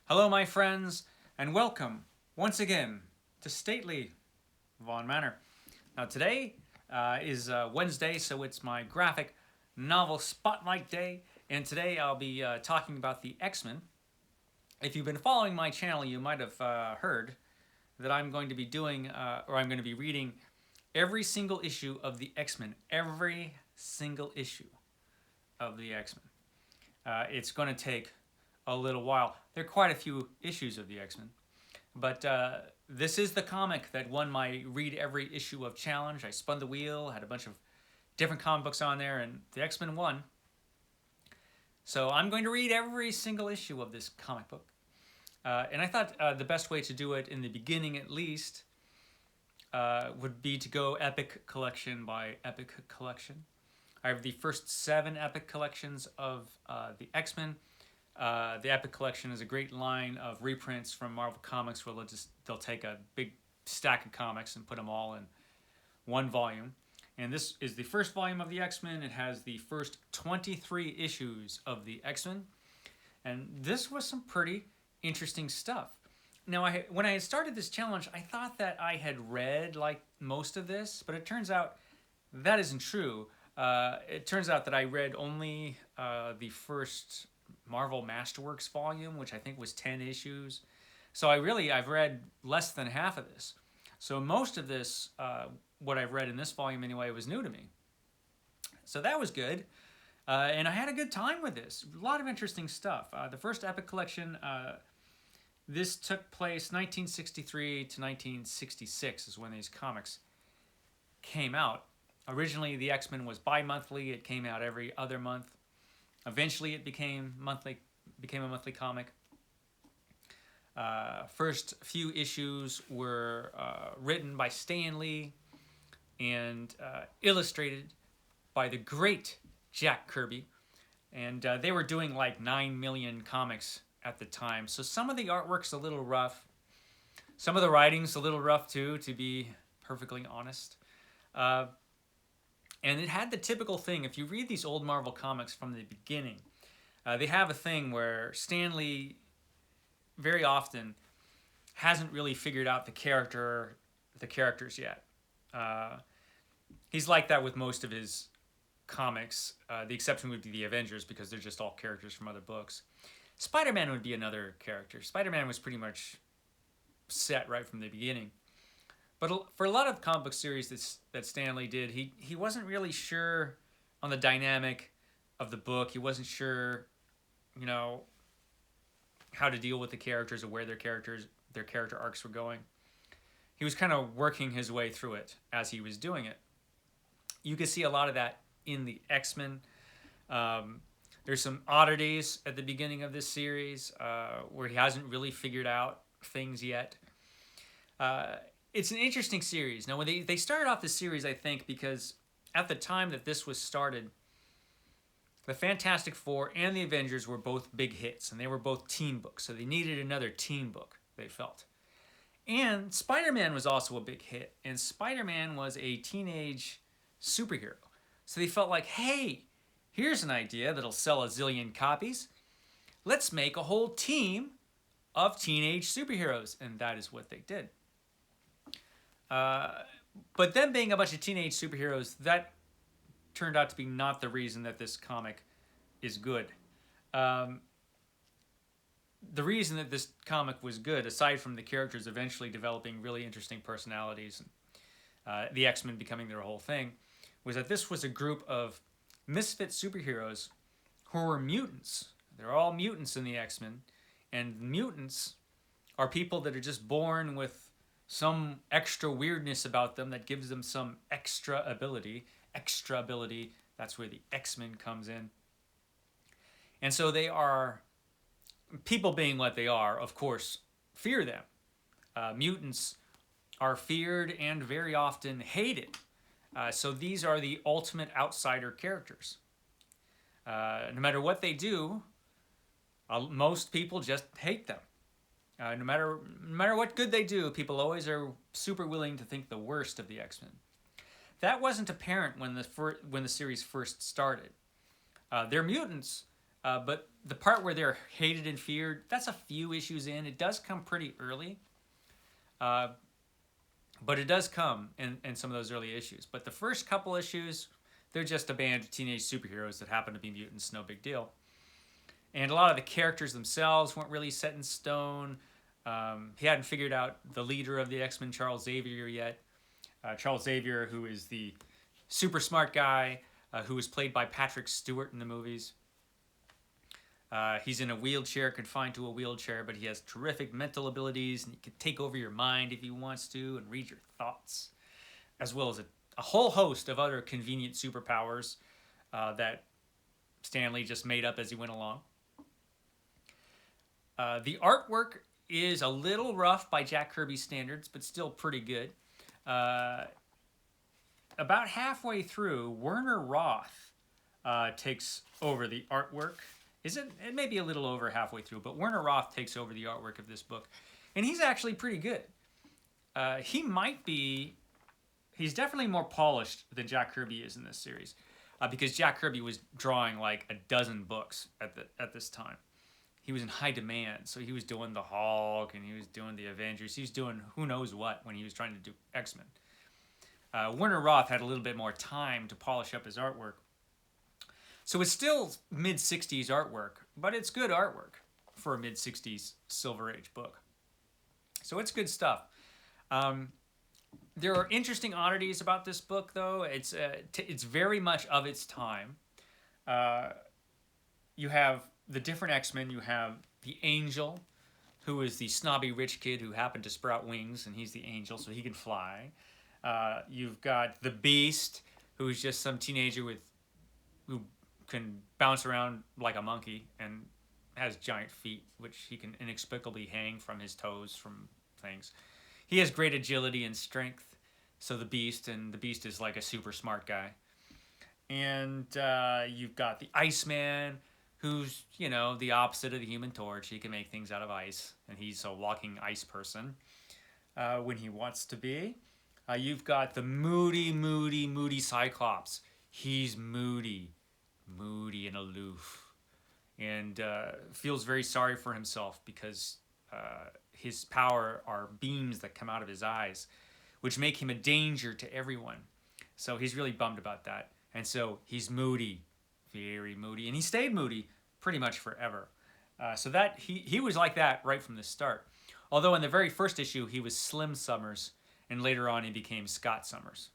Hello, my friends, and welcome once again to stately Vaughn Manor. Now, today is Wednesday, so it's my graphic novel spotlight day, and today I'll be talking about the X-Men. If you've been following my channel, you might have heard that I'm going to be doing, or I'm going to be reading every single issue of the X-Men. Every single issue of the X-Men. It's going to take a little while. There are quite a few issues of the X-Men, but this is the comic that won my read every issue of challenge. I spun the wheel, had a bunch of different comic books on there, and the X-Men won. So I'm going to read every single issue of this comic book. And I thought the best way to do it, in the beginning at least, would be to go epic collection by epic collection. I have the first 7 epic collections of the X-Men. The Epic Collection is a great line of reprints from Marvel Comics where they'll take a big stack of comics and put them all in one volume. And this is the first volume of the X-Men. It has the first 23 issues of the X-Men. And this was some pretty interesting stuff. Now, when I had started this challenge, I thought that I had read like most of this, but it turns out that isn't true. It turns out that I read only the first Marvel Masterworks volume, which I think was 10 issues. So I've read less than half of this. So most of this, what I've read in this volume anyway, was new to me. So that was good. And I had a good time with this. A lot of interesting stuff. The first Epic Collection, this took place 1963 to 1966 is when these comics came out. Originally, the X-Men was bi-monthly. It came out every other month. Eventually, it became a monthly comic. First few issues were written by Stan Lee and illustrated by the great Jack Kirby. And they were doing like 9 million comics at the time. So some of the artwork's a little rough. Some of the writing's a little rough too, to be perfectly honest. And it had the typical thing. If you read these old Marvel comics from the beginning, they have a thing where Stan Lee very often hasn't really figured out the characters yet. He's like that with most of his comics. The exception would be the Avengers, because they're just all characters from other books. Spider-Man would be another character. Spider-Man was pretty much set right from the beginning. But for a lot of comic book series that Stan Lee did, he wasn't really sure on the dynamic of the book. He wasn't sure, how to deal with the characters or where their character arcs were going. He was kind of working his way through it as he was doing it. You can see a lot of that in the X-Men. There's some oddities at the beginning of this series where he hasn't really figured out things yet. It's an interesting series. Now, when they started off the series, I think, because at the time that this was started, the Fantastic Four and the Avengers were both big hits, and they were both teen books, so they needed another teen book, they felt. And Spider-Man was also a big hit, and Spider-Man was a teenage superhero. So they felt like, hey, here's an idea that'll sell a zillion copies. Let's make a whole team of teenage superheroes, and that is what they did. But them being a bunch of teenage superheroes, that turned out to be not the reason that this comic is good. The reason that this comic was good, aside from the characters eventually developing really interesting personalities and the X-Men becoming their whole thing, was that this was a group of misfit superheroes who were mutants. They're all mutants in the X-Men, and mutants are people that are just born with some extra weirdness about them that gives them some extra ability. Extra ability, that's where the X-Men comes in. And so they are, people being what they are, of course, fear them. Mutants are feared and very often hated. So these are the ultimate outsider characters. No matter what they do, most people just hate them. No matter what good they do, people always are super willing to think the worst of the X-Men. That wasn't apparent when the series first started. They're mutants, But the part where they're hated and feared, that's a few issues in. It does come pretty early. Uh, but it does come in some of those early issues. But the first couple issues, they're just a band of teenage superheroes that happen to be mutants, no big deal. And a lot of the characters themselves weren't really set in stone. He hadn't figured out the leader of the X-Men, Charles Xavier, yet. Charles Xavier, who is the super smart guy who was played by Patrick Stewart in the movies. He's in a wheelchair, confined to a wheelchair, but he has terrific mental abilities, and he can take over your mind if he wants to and read your thoughts, as well as a whole host of other convenient superpowers that Stan Lee just made up as he went along. The artwork is a little rough by Jack Kirby's standards, but still pretty good. About halfway through, Werner Roth takes over the artwork. It may be a little over halfway through, but Werner Roth takes over the artwork of this book. And he's actually pretty good. He's definitely more polished than Jack Kirby is in this series. Because Jack Kirby was drawing like a dozen books at this time. He was in high demand, so he was doing the Hulk, and he was doing the Avengers. He was doing who knows what when he was trying to do X-Men. Werner Roth had a little bit more time to polish up his artwork. So it's still mid-60s artwork, but it's good artwork for a mid-60s Silver Age book. So it's good stuff. There are interesting oddities about this book, though. It's very much of its time. You have the different X-Men. You have the Angel, who is the snobby rich kid who happened to sprout wings, and he's the Angel, so he can fly. You've got the Beast, who's just some teenager who can bounce around like a monkey and has giant feet, which he can inexplicably hang from his toes from things. He has great agility and strength, so the Beast is like a super smart guy. And you've got the Iceman, who's, the opposite of the Human Torch. He can make things out of ice, and he's a walking ice person when he wants to be. You've got the moody Cyclops. He's moody and aloof, and feels very sorry for himself because his power are beams that come out of his eyes, which make him a danger to everyone. So he's really bummed about that. And so he's moody, very moody, and he stayed moody pretty much forever. So that he was like that right from the start. Although in the very first issue, he was Slim Summers, and later on he became Scott Summers.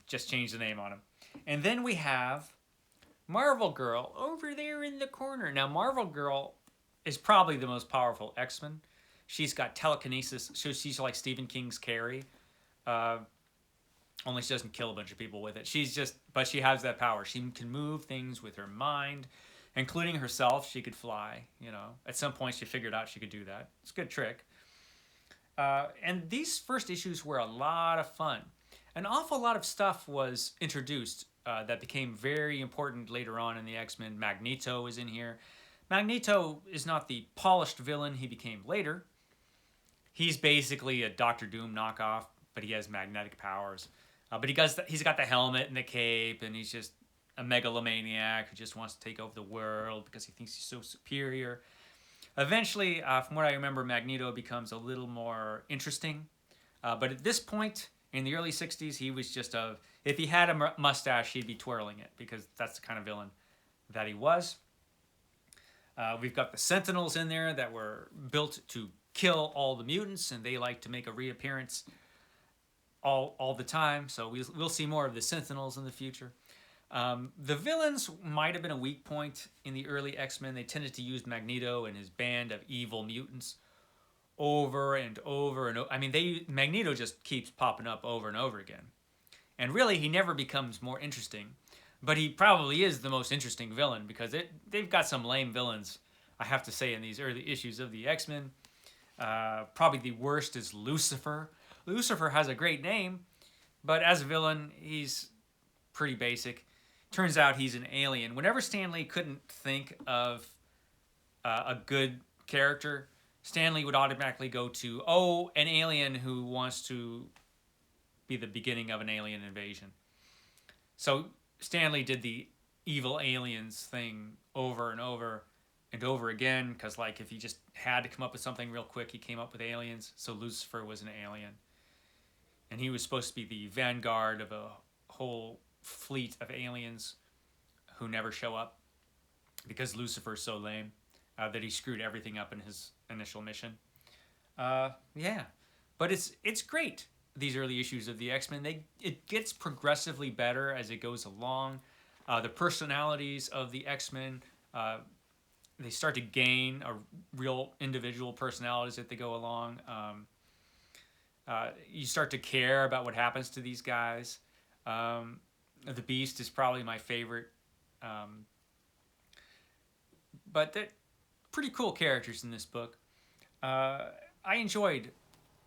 Just changed the name on him. And then we have Marvel Girl over there in the corner. Now, Marvel Girl is probably the most powerful X-Men. She's got telekinesis, so she's like Stephen King's Carrie. Only she doesn't kill a bunch of people with it. But she has that power. She can move things with her mind, including herself. She could fly, At some point, she figured out she could do that. It's a good trick. And these first issues were a lot of fun. An awful lot of stuff was introduced that became very important later on in the X-Men. Magneto is in here. Magneto is not the polished villain he became later. He's basically a Doctor Doom knockoff, but he has magnetic powers. But he's got the helmet and the cape, and he's just a megalomaniac who just wants to take over the world because he thinks he's so superior. Eventually, from what I remember, Magneto becomes a little more interesting. But at this point, in the early 60s, he was just if he had a mustache, he'd be twirling it, because that's the kind of villain that he was. We've got the Sentinels in there that were built to kill all the mutants, and they like to make a reappearance all the time. So we'll see more of the Sentinels in the future. The villains might have been a weak point in the early X-Men. They tended to use Magneto and his band of evil mutants over and over and over. I mean, Magneto just keeps popping up over and over again. And really, he never becomes more interesting. But he probably is the most interesting villain, because they've got some lame villains, I have to say, in these early issues of the X-Men. Probably the worst is Lucifer. Lucifer has a great name, but as a villain, he's pretty basic. Turns out he's an alien. Whenever Stan Lee couldn't think of a good character, Stan Lee would automatically go to, an alien who wants to be the beginning of an alien invasion. So Stan Lee did the evil aliens thing over and over and over again, because like if he just had to come up with something real quick, he came up with aliens. So Lucifer was an alien, and he was supposed to be the vanguard of a whole fleet of aliens who never show up because Lucifer's so lame that he screwed everything up in his initial mission. Yeah, but it's great. These early issues of the X-Men, it gets progressively better as it goes along. The personalities of the X-Men, they start to gain a real individual personalities as they go along. You start to care about what happens to these guys. The Beast is probably my favorite. But they're pretty cool characters in this book. I enjoyed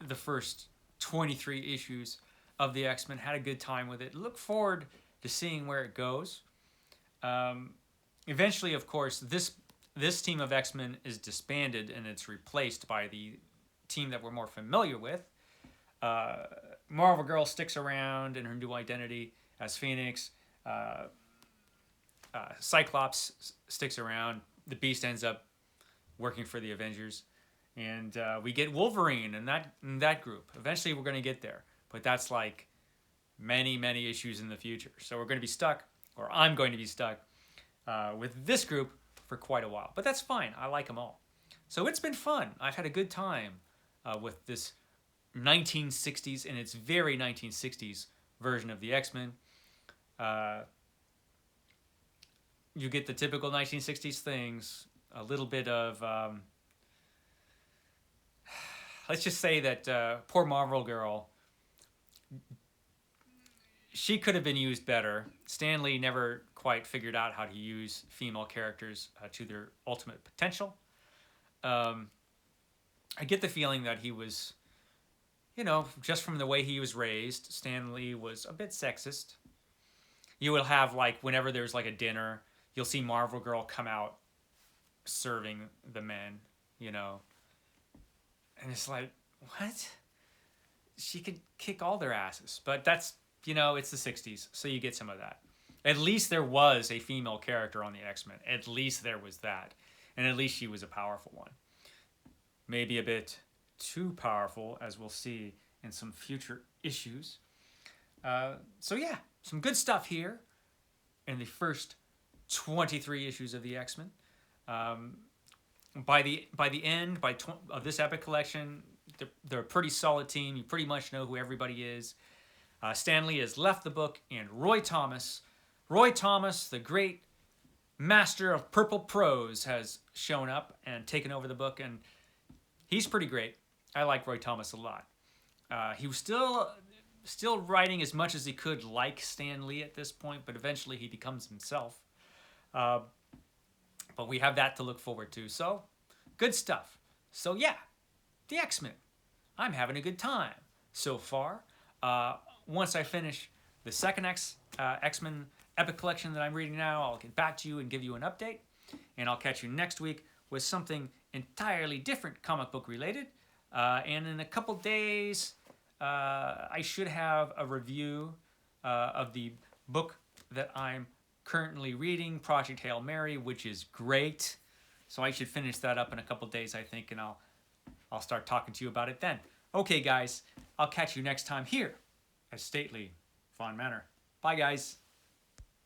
the first 23 issues of the X-Men, had a good time with it. Look forward to seeing where it goes. Eventually, of course, this team of X-Men is disbanded and it's replaced by the team that we're more familiar with. Marvel Girl sticks around in her new identity as Phoenix. Cyclops sticks around. The Beast ends up working for the Avengers. And we get Wolverine in that group. Eventually, we're going to get there. But that's like many, many issues in the future. So we're going to be stuck, or I'm going to be stuck, with this group for quite a while. But that's fine. I like them all. So it's been fun. I've had a good time with this 1960s, and it's very 1960s version of the X-Men. You get the typical 1960s things, a little bit of... let's just say that poor Marvel Girl, she could have been used better. Stan Lee never quite figured out how to use female characters to their ultimate potential. I get the feeling that he was, just from the way he was raised, Stan Lee was a bit sexist. You will have, like, whenever there's, like, a dinner, you'll see Marvel Girl come out serving the men, And it's like, what? She could kick all their asses. But that's, it's the 60s, so you get some of that. At least there was a female character on the X-Men. At least there was that. And at least she was a powerful one. Maybe a bit too powerful, as we'll see in some future issues. So yeah, some good stuff here in the first 23 issues of the X-Men. By the end of this epic collection, they're a pretty solid team. You pretty much know who everybody is. Stan Lee has left the book, and Roy Thomas, the great master of purple prose, has shown up and taken over the book, and he's pretty great. I like Roy Thomas a lot. He was still writing as much as he could like Stan Lee at this point, but eventually he becomes himself. But we have that to look forward to. So, good stuff. So yeah, the X-Men. I'm having a good time so far. Once I finish the second X-Men Epic Collection that I'm reading now, I'll get back to you and give you an update. And I'll catch you next week with something entirely different, comic book related. And in a couple days, I should have a review of the book that I'm currently reading, Project Hail Mary, which is great. So I should finish that up in a couple days, I think, and I'll start talking to you about it then. Okay, guys, I'll catch you next time here at Stately Vaughn Manor. Bye, guys.